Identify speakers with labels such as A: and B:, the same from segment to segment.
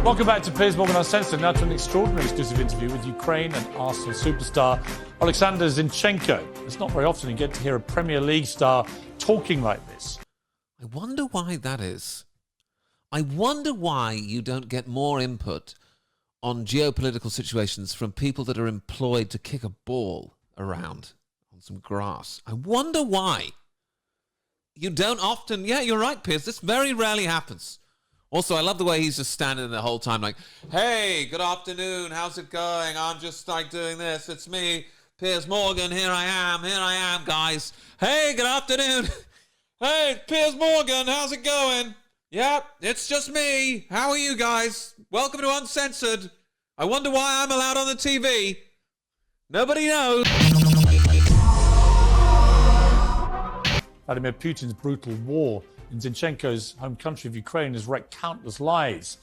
A: Welcome back to Piers Morgan Uncensored. Now to an extraordinary exclusive interview with Ukraine and Arsenal superstar Alexander Zinchenko. It's not very often you get to hear a Premier League star talking like this.
B: I wonder why that is. I wonder why you don't get more input on geopolitical situations from people that are employed to kick a ball around on some grass. I wonder why. You don't often... Yeah, you're right, Piers. This very rarely happens. Also, I love the way he's just standing there the whole time like, hey, good afternoon, how's it going? I'm just like doing this. It's me, Piers Morgan. Here I am, guys. Hey, good afternoon. Hey, Piers Morgan, how's it going? Yep, it's just me. How are you guys? Welcome to Uncensored. I wonder why I'm allowed on the TV. Nobody knows.
A: Vladimir Putin's brutal war in Zinchenko's home country of Ukraine has wrecked countless lives.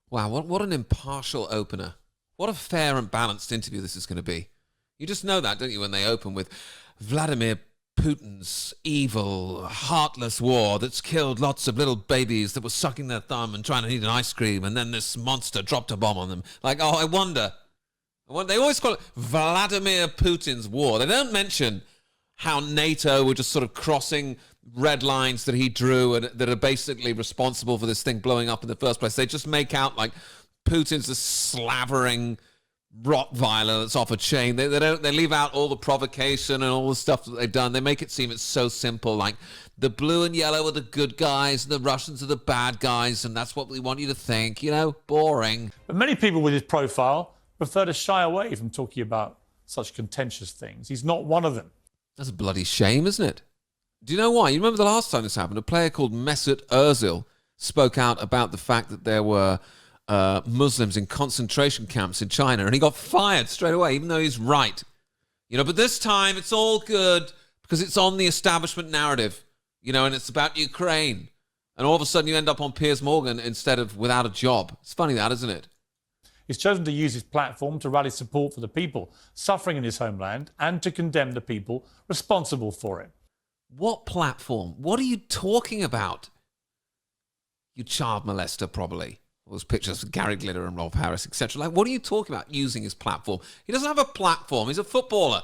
B: Wow, what an impartial opener. What a fair and balanced interview this is going to be. You just know that, don't you, when they open with Vladimir Putin's evil, heartless war that's killed lots of little babies that were sucking their thumb and trying to eat an ice cream, and then this monster dropped a bomb on them. Like, oh, I wonder. They always call it Vladimir Putin's war. They don't mention how NATO were just sort of crossing red lines that he drew and that are basically responsible for this thing blowing up in the first place. They just make out like Putin's a slavering Rottweiler that's off a chain. They leave out all the provocation and all the stuff that they've done. They make it seem it's so simple, like the blue and yellow are the good guys and the Russians are the bad guys, and that's what we want you to think. You know, boring.
A: But many people with his profile prefer to shy away from talking about such contentious things. He's not one of them.
B: That's a bloody shame, isn't it? Do you know why? You remember the last time this happened? A player called Mesut Ozil spoke out about the fact that there were Muslims in concentration camps in China, and he got fired straight away, even though he's right. You know, but this time it's all good because it's on the establishment narrative, you know, and it's about Ukraine. And all of a sudden you end up on Piers Morgan instead of without a job. It's funny that, isn't it?
A: He's chosen to use his platform to rally support for the people suffering in his homeland and to condemn the people responsible for it.
B: What platform? What are you talking about? You child molester, probably. All those pictures of Gary Glitter and Rolf Harris, etc. Like, what are you talking about using his platform? He doesn't have a platform. He's a footballer.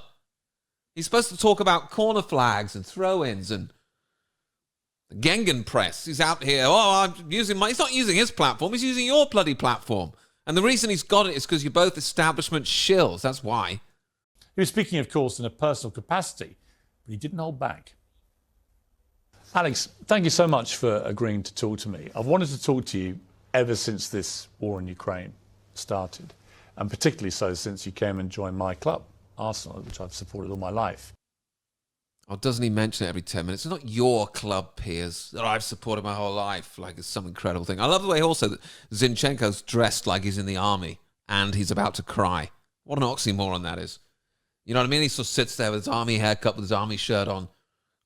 B: He's supposed to talk about corner flags and throw-ins and the Gengen press. He's out here. Oh, I'm using my... He's not using his platform. He's using your bloody platform. And the reason he's got it is because you're both establishment shills. That's why.
A: He was speaking, of course, in a personal capacity, but he didn't hold back. Alex, thank you so much for agreeing to talk to me. I've wanted to talk to you ever since this war in Ukraine started, and particularly so since you came and joined my club, Arsenal, which I've supported all my life.
B: Oh, doesn't he mention it every 10 minutes? It's not your club, Piers, that I've supported my whole life. Like, it's some incredible thing. I love the way also that Zinchenko's dressed like he's in the army and he's about to cry. What an oxymoron that is. You know what I mean? He sort of sits there with his army haircut, with his army shirt on,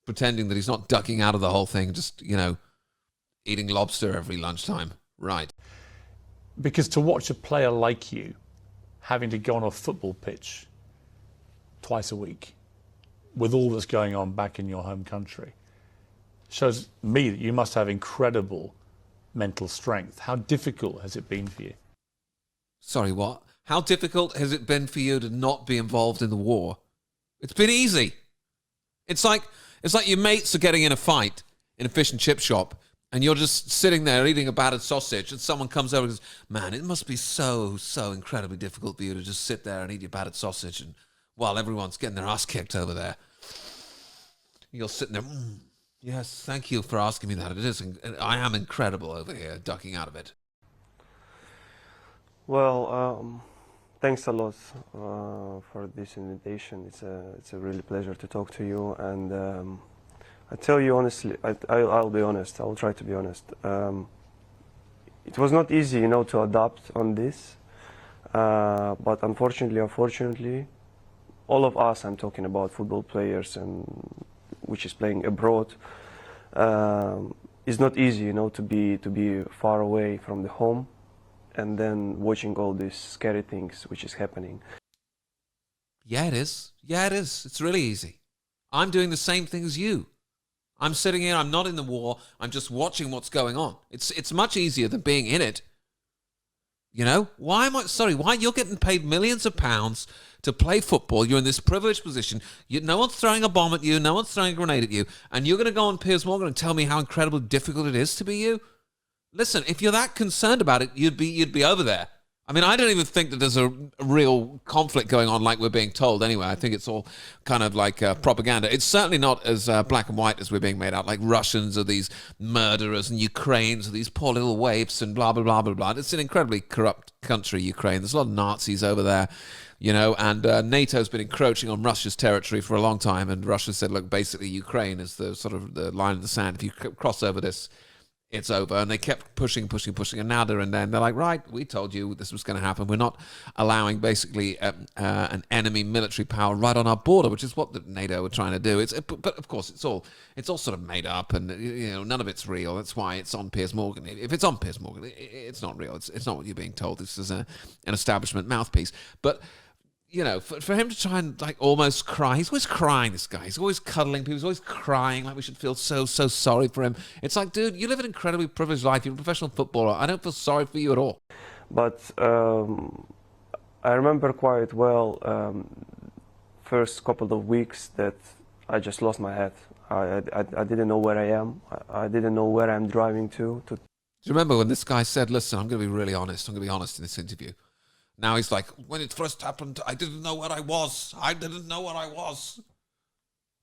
B: pretending that he's not ducking out of the whole thing, just, you know, eating lobster every lunchtime. Right.
A: Because to watch a player like you having to go on a football pitch twice a week with all that's going on back in your home country shows me that you must have incredible mental strength. How difficult has it been for you?
B: Sorry, what? How difficult has it been for you to not be involved in the war? It's been easy. It's like your mates are getting in a fight in a fish and chip shop, and you're just sitting there eating a battered sausage, and someone comes over and goes, man, it must be so incredibly difficult for you to just sit there and eat your battered sausage and while everyone's getting their ass kicked over there. You're sitting there, yes, thank you for asking me that. It is, I am incredible over here, ducking out of it.
C: Well, thanks a lot for this invitation. It's a really pleasure to talk to you, and I tell you honestly, I'll be honest. I'll try to be honest. It was not easy, you know, to adapt on this, but unfortunately, all of us, I'm talking about football players and which is playing abroad, it's not easy, you know, to be far away from the home and then watching all these scary things which is happening.
B: Yeah, it is. Yeah, it is. It's really easy. I'm doing the same thing as you. I'm sitting here, I'm not in the war, I'm just watching what's going on. It's much easier than being in it. You know, why you're getting paid millions of pounds to play football. You're in this privileged position. No one's throwing a bomb at you. No one's throwing a grenade at you. And you're going to go on Piers Morgan and tell me how incredibly difficult it is to be you? Listen, if you're that concerned about it, you'd be over there. I mean, I don't even think that there's a real conflict going on like we're being told anyway. I think it's all kind of like propaganda. It's certainly not as black and white as we're being made out, like Russians are these murderers and Ukrainians are these poor little waifs and blah, blah, blah, blah, blah. It's an incredibly corrupt country, Ukraine. There's a lot of Nazis over there, you know, and NATO's been encroaching on Russia's territory for a long time, and Russia said, look, basically Ukraine is the sort of the line in the sand. If you cross over this, it's over. And they kept pushing, and now they're in there, and they're like, right, we told you this was going to happen. We're not allowing basically an enemy military power right on our border, which is what the NATO were trying to do. But of course, it's all sort of made up, and you know, none of it's real. That's why it's on Piers Morgan. If it's on Piers Morgan, it's not real. It's not what you're being told. This is an establishment mouthpiece. But you know, for him to try and like almost cry, he's always crying, this guy. He's always cuddling people. He's always crying like we should feel so sorry for him. It's like, dude, you live an incredibly privileged life. You're a professional footballer. I don't feel sorry for you at all.
C: But I remember quite well first couple of weeks that I just lost my head. I didn't know where I am. I didn't know where I'm driving to. Do
B: you remember when this guy said, listen, I'm going to be really honest. I'm going to be honest in this interview. Now he's like, when it first happened, I didn't know where I was. I didn't know where I was.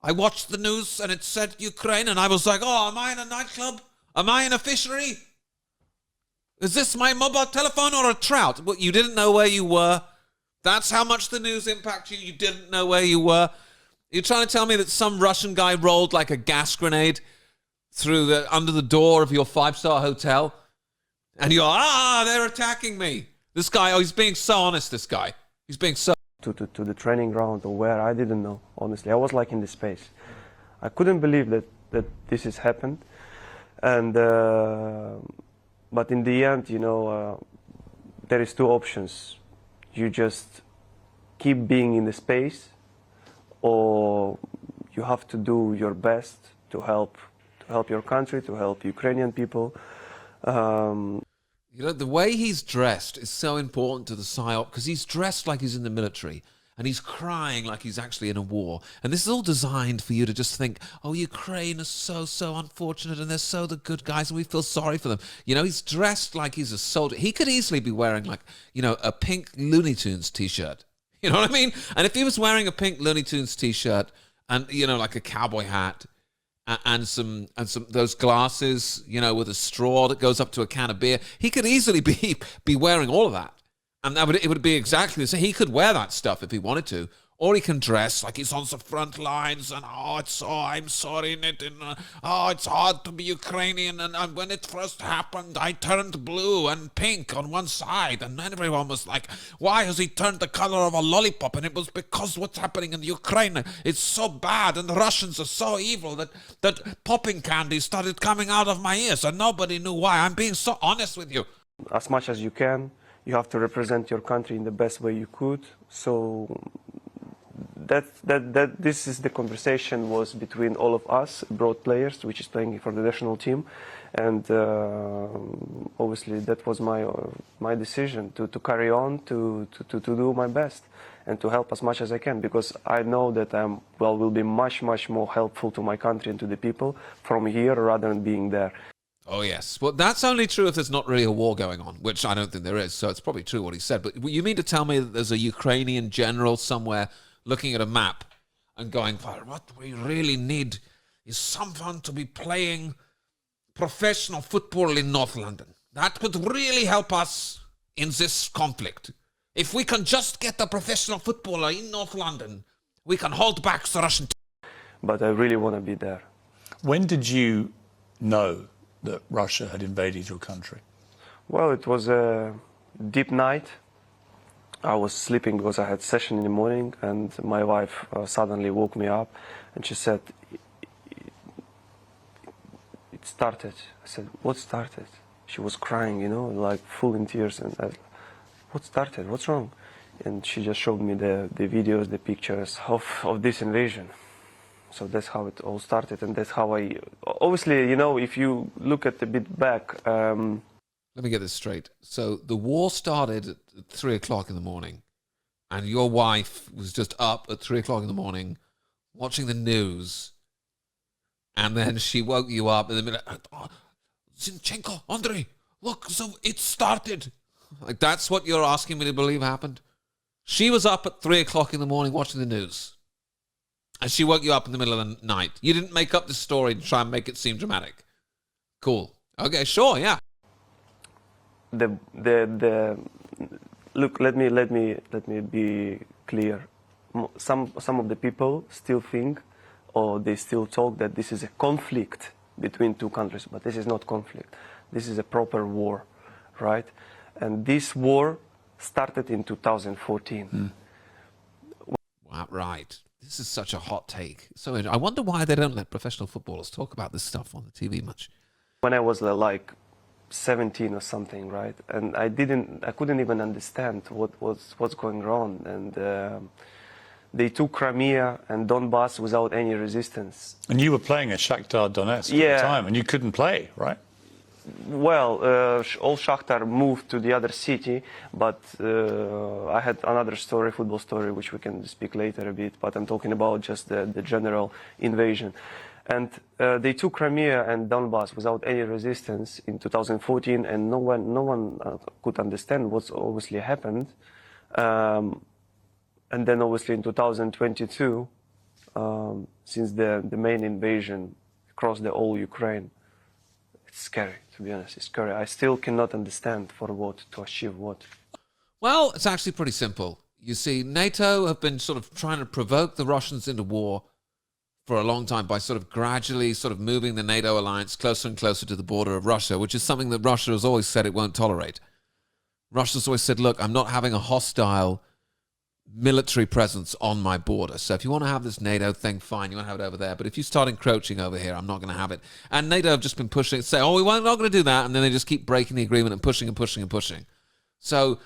B: I watched the news and it said Ukraine and I was like, oh, am I in a nightclub? Am I in a fishery? Is this my mobile telephone or a trout? Well, you didn't know where you were. That's how much the news impacted you. You didn't know where you were. You're trying to tell me that some Russian guy rolled like a gas grenade under the door of your 5-star hotel? And you're, they're attacking me. This guy, he's being so honest, this guy. He's being so...
C: To the training ground or where, I didn't know, honestly. I was like in the space. I couldn't believe that this has happened. And, but in the end, you know, there is two options. You just keep being in the space, or you have to do your best to help your country, to help Ukrainian people.
B: You know, the way he's dressed is so important to the PSYOP because he's dressed like he's in the military and he's crying like he's actually in a war. And this is all designed for you to just think, oh, Ukraine is so unfortunate and they're so the good guys and we feel sorry for them. You know, he's dressed like he's a soldier. He could easily be wearing like, you know, a pink Looney Tunes t-shirt. You know what I mean? And if he was wearing a pink Looney Tunes t-shirt and, you know, like a cowboy hat, and some those glasses, you know, with a straw that goes up to a can of beer. He could easily be wearing all of that, and it would be exactly the same. He could wear that stuff if he wanted to, or he can dress like he's on the front lines and I'm sorry, Nitin. It's hard to be Ukrainian, and when it first happened, I turned blue and pink on one side, and everyone was like, why has he turned the color of a lollipop? And it was because what's happening in Ukraine is so bad, and the Russians are so evil that popping candy started coming out of my ears, and nobody knew why. I'm being so honest with you.
C: As much as you can, you have to represent your country in the best way you could. So this is the conversation was between all of us, broad players, which is playing for the national team, and obviously that was my decision to carry on, to do my best, and to help as much as I can, because I know that will be much more helpful to my country and to the people from here rather than being there.
B: Oh, yes. Well, that's only true if there's not really a war going on, which I don't think there is, so it's probably true what he said. But you mean to tell me that there's a Ukrainian general somewhere looking at a map and going, well, what we really need is someone to be playing professional football in North London. That would really help us in this conflict. If we can just get a professional footballer in North London, we can hold back the Russian team.
C: But I really want to be there.
A: When did you know that Russia had invaded your country?
C: Well, it was a deep night. I was sleeping because I had session in the morning, and my wife suddenly woke me up and she said, it started. I said, what started? She was crying, you know, like full in tears, and I, what started? What's wrong? And she just showed me the videos, the pictures of this invasion. So that's how it all started, and that's how I... Obviously, you know, if you look at a bit back,
B: Let me get this straight. So the war started at 3 o'clock in the morning, and your wife was just up at 3 o'clock in the morning watching the news, and then she woke you up in the middle. Oh, Zinchenko, Andre, look, so it started. Like, that's what you're asking me to believe happened? She was up at 3 o'clock in the morning watching the news, and she woke you up in the middle of the night. You didn't make up this story to try and make it seem dramatic. Cool. Okay, sure, yeah.
C: Look, let me be clear. Some of the people still think, or they still talk, that this is a conflict between two countries, but this is not conflict. This is a proper war, right? And this war started in 2014.
B: Wow, right. This is such a hot take. So I wonder why they don't let professional footballers talk about this stuff on the TV much.
C: When I was like 17 or something, right? And I couldn't even understand what's going on. And they took Crimea and Donbass without any resistance.
A: And you were playing at Shakhtar Donetsk
C: Yeah.
A: at the time, and you couldn't play, right?
C: Well, all Shakhtar moved to the other city, but I had another story, football story, which we can speak later a bit, but I'm talking about just the general invasion. And they took Crimea and Donbass without any resistance in 2014, and no one could understand what's obviously happened. And then obviously in 2022, since the main invasion across the whole Ukraine, it's scary, to be honest. It's scary. I still cannot understand for what, to achieve what.
B: Well, it's actually pretty simple. You see, NATO have been sort of trying to provoke the Russians into war for a long time by sort of gradually sort of moving the NATO alliance closer and closer to the border of Russia, which is something that Russia has always said it won't tolerate. Russia's always said, look, I'm not having a hostile military presence on my border. So if you want to have this NATO thing, fine, you want to have it over there. But if you start encroaching over here, I'm not going to have it. And NATO have just been pushing, say, oh, we're not going to do that. And then they just keep breaking the agreement and pushing and pushing and pushing. So,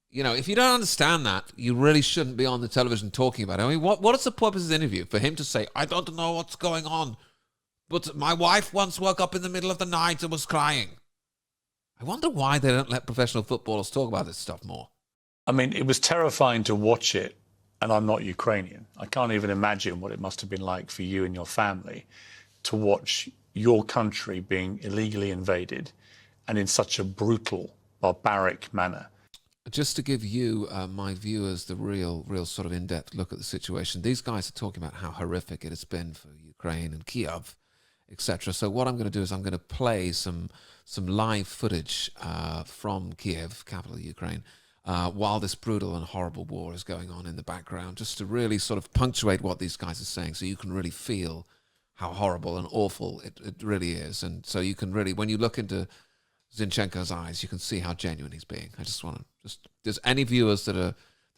B: you know, if you don't understand that, you really shouldn't be on the television talking about it. I mean, what is the purpose of the interview? For him to say, I don't know what's going on, but my wife once woke up in the middle of the night and was crying. I wonder why they don't let professional footballers talk about this stuff more.
A: I mean, it was terrifying to watch it, and I'm not Ukrainian. I can't even imagine what it must have been like for you and your family to watch your country being illegally invaded and in such a brutal, barbaric manner.
B: Just to give you, my viewers, the real sort of in-depth look at the situation, these guys are talking about how horrific it has been for Ukraine and Kiev, etc. So what I'm going to do is I'm going to play some live footage from Kiev, capital of Ukraine, while this brutal and horrible war is going on in the background, just to really sort of punctuate what these guys are saying so you can really feel how horrible and awful it really is. And so you can really, when you look into Zinchenko's eyes, you can see how genuine he's being. I just want to, there's any viewers that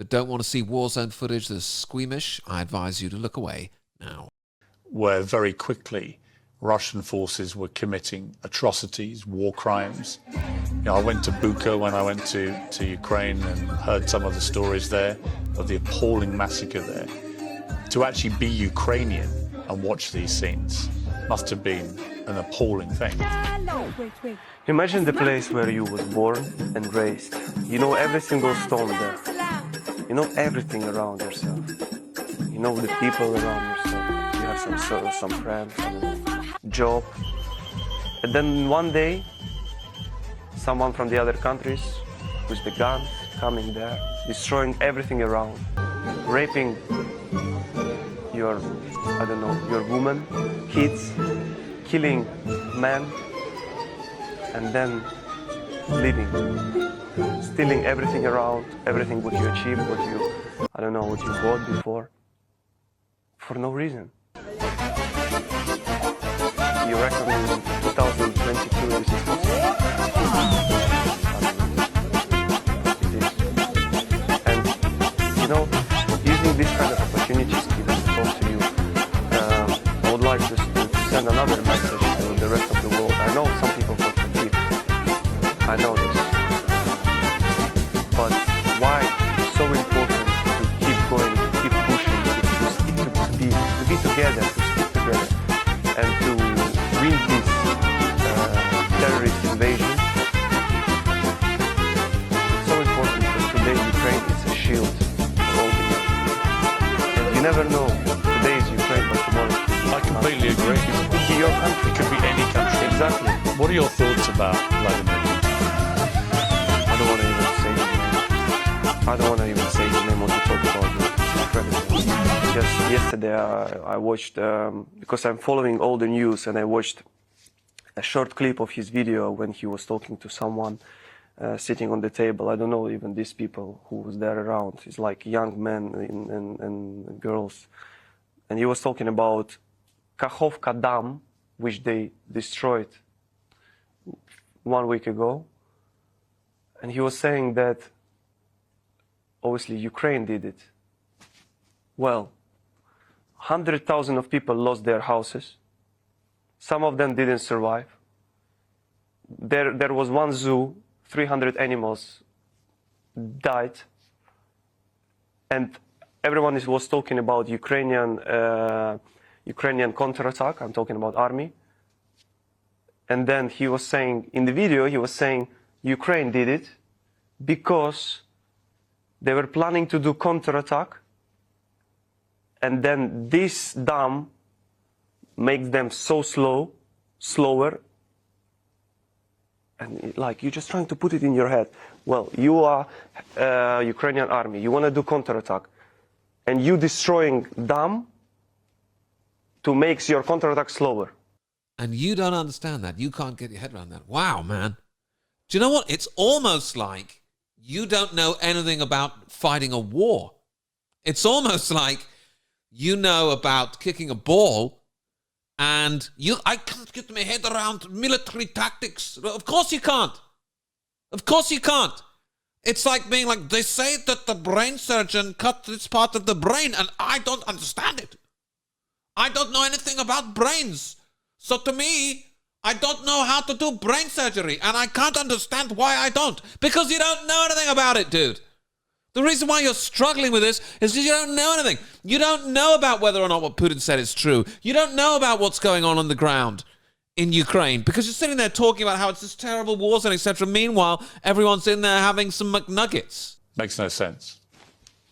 B: don't want to see war zone footage, that are squeamish, I advise you to look away now.
A: Where very quickly Russian forces were committing atrocities, war crimes. You know, I went to Bucha when I went to Ukraine and heard some of the stories there of the appalling massacre there. To actually be Ukrainian and watch these scenes must have been an appalling thing.
D: Wait.
C: Imagine the place where you was born and raised. You know every single stone there. You know everything around yourself. You know the people around yourself. You have some friends, job. And then one day, someone from the other countries with the guns coming there, destroying everything around, raping your woman, kids, killing men, and then leaving, stealing everything around, everything what you achieved, what you bought before, for no reason. You reckon in 2022 this is possible? It is. And, you know, using these kind of opportunities to talk to you, I would like just to send another message to the rest of the world. I know some people will forgive. I know this. But why it's so important to keep going, to keep pushing, to be together, to stick together, and to win this terrorist invasion, never know. Today is Ukraine, but tomorrow
A: I completely agree.
C: it could be your country.
A: It could be any country.
C: Exactly.
A: What are your thoughts about Vladimir Putin?
C: I don't want to even say his name. I don't want to even say his name or to talk about it. It's incredible. Just yesterday I watched, because I'm following all the news, and I watched a short clip of his video when he was talking to someone sitting on the table. I don't know even these people who was there around. It's like young men and girls. And he was talking about Kakhovka Dam, which they destroyed 1 week ago. And he was saying that obviously Ukraine did it. Well, 100,000 of people lost their houses. Some of them didn't survive. There was one zoo, 300 animals died. And everyone was talking about Ukrainian counterattack. I'm talking about army. And then he was saying, in the video, he was saying Ukraine did it because they were planning to do counterattack. And then this dam makes them so slower. And like, you're just trying to put it in your head. Well, you are Ukrainian army. You want to do counterattack. And you destroying dam to make your counterattack slower.
B: And you don't understand that. You can't get your head around that. Wow, man. Do you know what? It's almost like you don't know anything about fighting a war. It's almost like you know about kicking a ball, and I can't get my head around military tactics. Of course you can't. Of course you can't. It's like being like, they say that the brain surgeon cut this part of the brain, and I don't understand it. I don't know anything about brains. So to me, I don't know how to do brain surgery, and I can't understand why I don't. Because you don't know anything about it, dude. The reason why you're struggling with this is because you don't know anything. You don't know about whether or not what Putin said is true. You don't know about what's going on the ground in Ukraine, because you're sitting there talking about how it's this terrible war zone, etc. Meanwhile, everyone's in there having some McNuggets.
A: Makes no sense.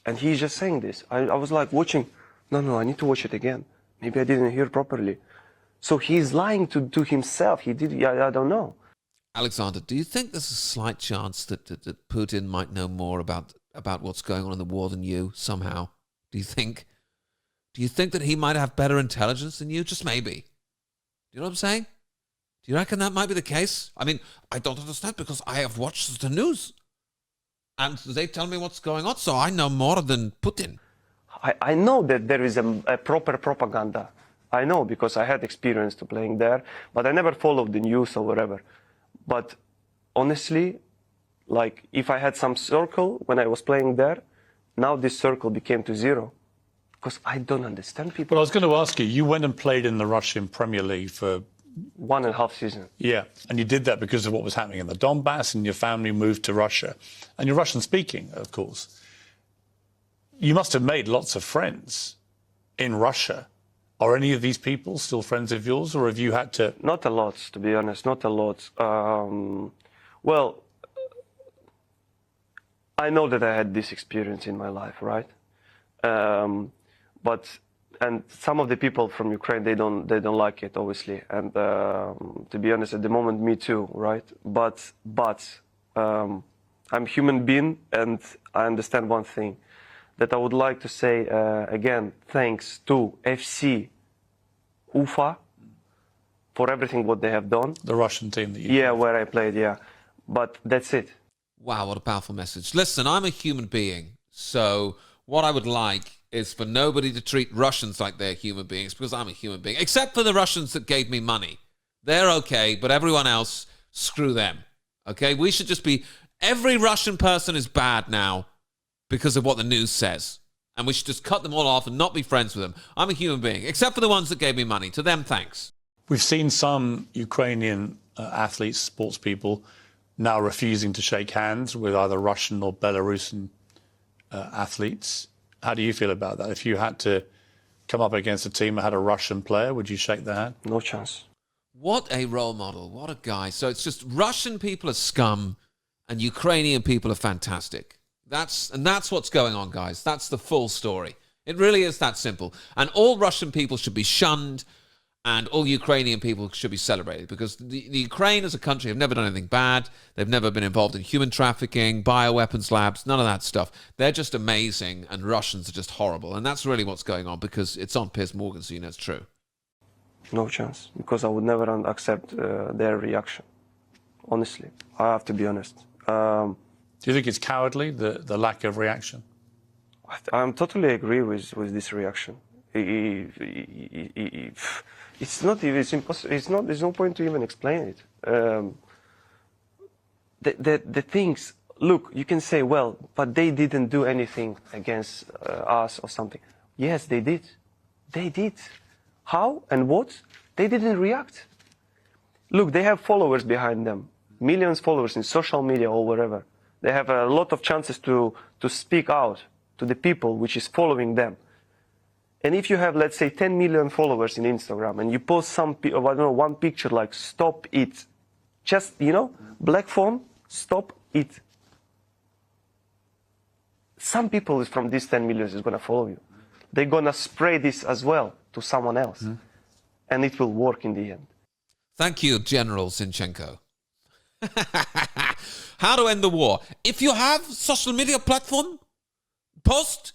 C: And he's just saying this. I was like watching, no, I need to watch it again. Maybe I didn't hear properly. So he's lying to himself. He did, I don't know.
B: Alexander, do you think there's a slight chance that Putin might know more about what's going on in the war than you somehow? Do you think that he might have better intelligence than you? Just maybe. Do you know what I'm saying? Do you reckon that might be the case? I mean, I don't understand because I have watched the news and they tell me what's going on, so I know more than Putin.
C: I know that there is a proper propaganda. I know because I had experience to playing there, but I never followed the news or whatever. But honestly, like if I had some circle when I was playing there, now this circle became to zero because I don't understand people.
A: Well, I was going to ask you, you went and played in the Russian Premier League for
C: 1.5 seasons.
A: Yeah, and you did that because of what was happening in the Donbass, and your family moved to Russia. And you're Russian speaking, of course. You must have made lots of friends in Russia. Are any of these people still friends of yours, or have you had to...
C: Not a lot, to be honest, not a lot. Well, I know that I had this experience in my life, right? And some of the people from Ukraine, they don't like it, obviously. And to be honest, at the moment, me too, right? But I'm a human being, and I understand one thing, that I would like to say again, thanks to FC Ufa for everything what they have done.
A: The Russian team that you...
C: Yeah, where I played, yeah. But that's it.
B: Wow, what a powerful message. Listen, I'm a human being, so what I would like is for nobody to treat Russians like they're human beings, because I'm a human being, except for the Russians that gave me money. They're okay, but everyone else, screw them. Okay? We should just be... Every Russian person is bad now because of what the news says. And we should just cut them all off and not be friends with them. I'm a human being, except for the ones that gave me money. To them, thanks.
A: We've seen some Ukrainian athletes, sports people, now refusing to shake hands with either Russian or Belarusian athletes. How do you feel about that? If you had to come up against a team that had a Russian player, would you shake their hand?
C: No chance.
B: What a role model. What a guy. So it's just Russian people are scum and Ukrainian people are fantastic. That's what's going on, guys. That's the full story. It really is that simple. And all Russian people should be shunned, and all Ukrainian people should be celebrated, because the Ukraine as a country have never done anything bad. They've never been involved in human trafficking, bioweapons labs, none of that stuff. They're just amazing, and Russians are just horrible. And that's really what's going on, because it's on Piers Morgan, so you know it's true.
C: No chance, because I would never accept their reaction. Honestly, I have to be honest.
A: Do you think it's cowardly, the lack of reaction?
C: I totally agree with this reaction. It's not even, it's impossible. It's not. There's no point to even explain it. The things. Look, you can say, well, but they didn't do anything against us or something. Yes, they did. They did. How and what? They didn't react. Look, they have followers behind them, millions of followers in social media or wherever. They have a lot of chances to speak out to the people which is following them. And if you have, let's say, 10 million followers in Instagram, and you post some, I don't know, one picture like "stop it," just, black phone, stop it. Some people from these 10 million is going to follow you. They're going to spray this as well to someone else. And it will work in the end.
B: Thank you, General Zinchenko. How to end the war. If you have social media platform, post,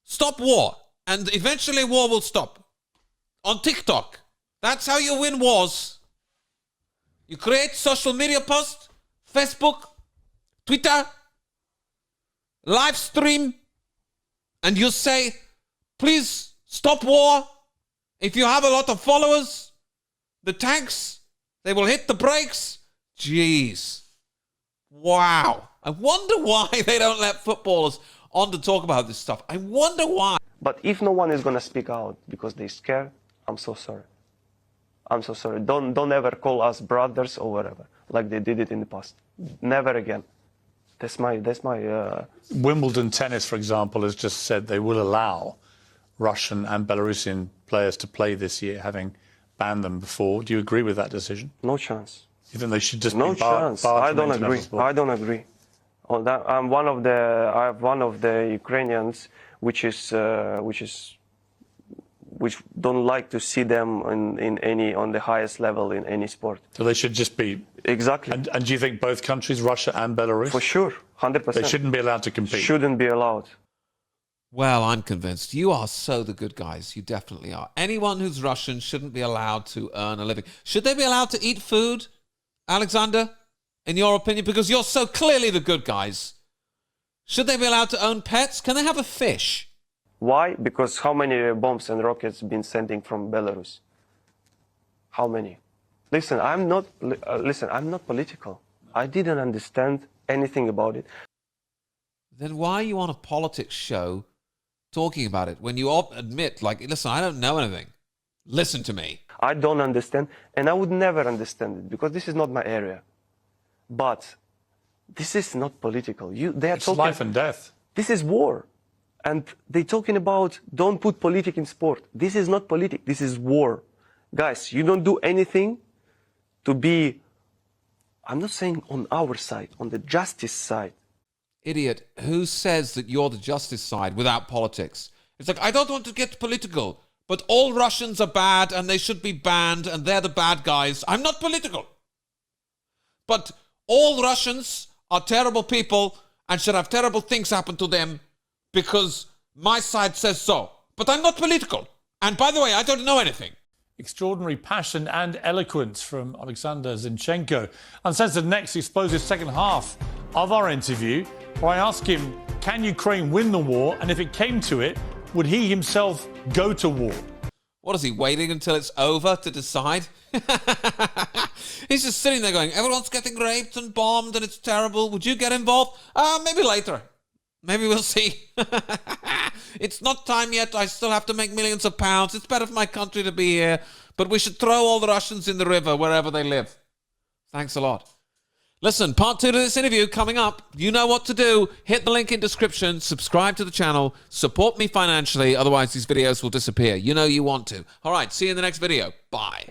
B: stop war. And eventually war will stop. On TikTok. That's how you win wars. You create social media post, Facebook, Twitter, live stream, and you say, please stop war. If you have a lot of followers, the tanks, they will hit the brakes. Jeez. Wow. I wonder why they don't let footballers on to talk about this stuff. I wonder why.
C: But if no one is going to speak out because they're scared, I'm so sorry. I'm so sorry. Don't ever call us brothers or whatever, like they did it in the past. Never again. That's my.
A: Wimbledon tennis, for example, has just said they will allow Russian and Belarusian players to play this year, having banned them before. Do you agree with that decision?
C: No chance.
A: You think they should just
C: no
A: be barred?
C: chance. I don't agree. I don't agree. On that, I'm one of the Ukrainians which don't like to see them on the highest level in any sport.
A: So they should just be
C: exactly.
A: And do you think both countries, Russia and Belarus,
C: for sure, 100%,
A: they shouldn't be allowed to compete?
C: Shouldn't be allowed.
B: Well, I'm convinced. You are so the good guys. You definitely are. Anyone who's Russian shouldn't be allowed to earn a living. Should they be allowed to eat food, Alexander, in your opinion? Because you're so clearly the good guys. Should they be allowed to own pets? Can they have a fish?
C: Why? Because how many bombs and rockets been sending from Belarus? How many? Listen, I'm not political. I didn't understand anything about it.
B: Then why are you on a politics show talking about it when you all admit, like, listen, I don't know anything. Listen to me.
C: I don't understand, and I would never understand it because this is not my area. But this is not political.
A: It's life and death.
C: This is war. And they're talking about don't put politics in sport. This is not politics. This is war. Guys, you don't do anything to be, I'm not saying on our side, on the justice side.
B: Idiot, who says that you're the justice side without politics? It's like, I don't want to get political, but all Russians are bad and they should be banned and they're the bad guys. I'm not political. But all Russians are terrible people and should have terrible things happen to them because my side says so. But I'm not political. And by the way, I don't know anything.
A: Extraordinary passion and eloquence from Alexander Zinchenko. Uncensored next exposes second half of our interview, where I ask him, can Ukraine win the war? And if it came to it, would he himself go to war?
B: What is he, waiting until it's over to decide? He's just sitting there going, everyone's getting raped and bombed and it's terrible. Would you get involved? Maybe later. Maybe we'll see. It's not time yet. I still have to make millions of pounds. It's better for my country to be here. But we should throw all the Russians in the river wherever they live. Thanks a lot. Listen, part 2 to this interview coming up. You know what to do. Hit the link in description. Subscribe to the channel. Support me financially. Otherwise, these videos will disappear. You know you want to. All right, see you in the next video. Bye.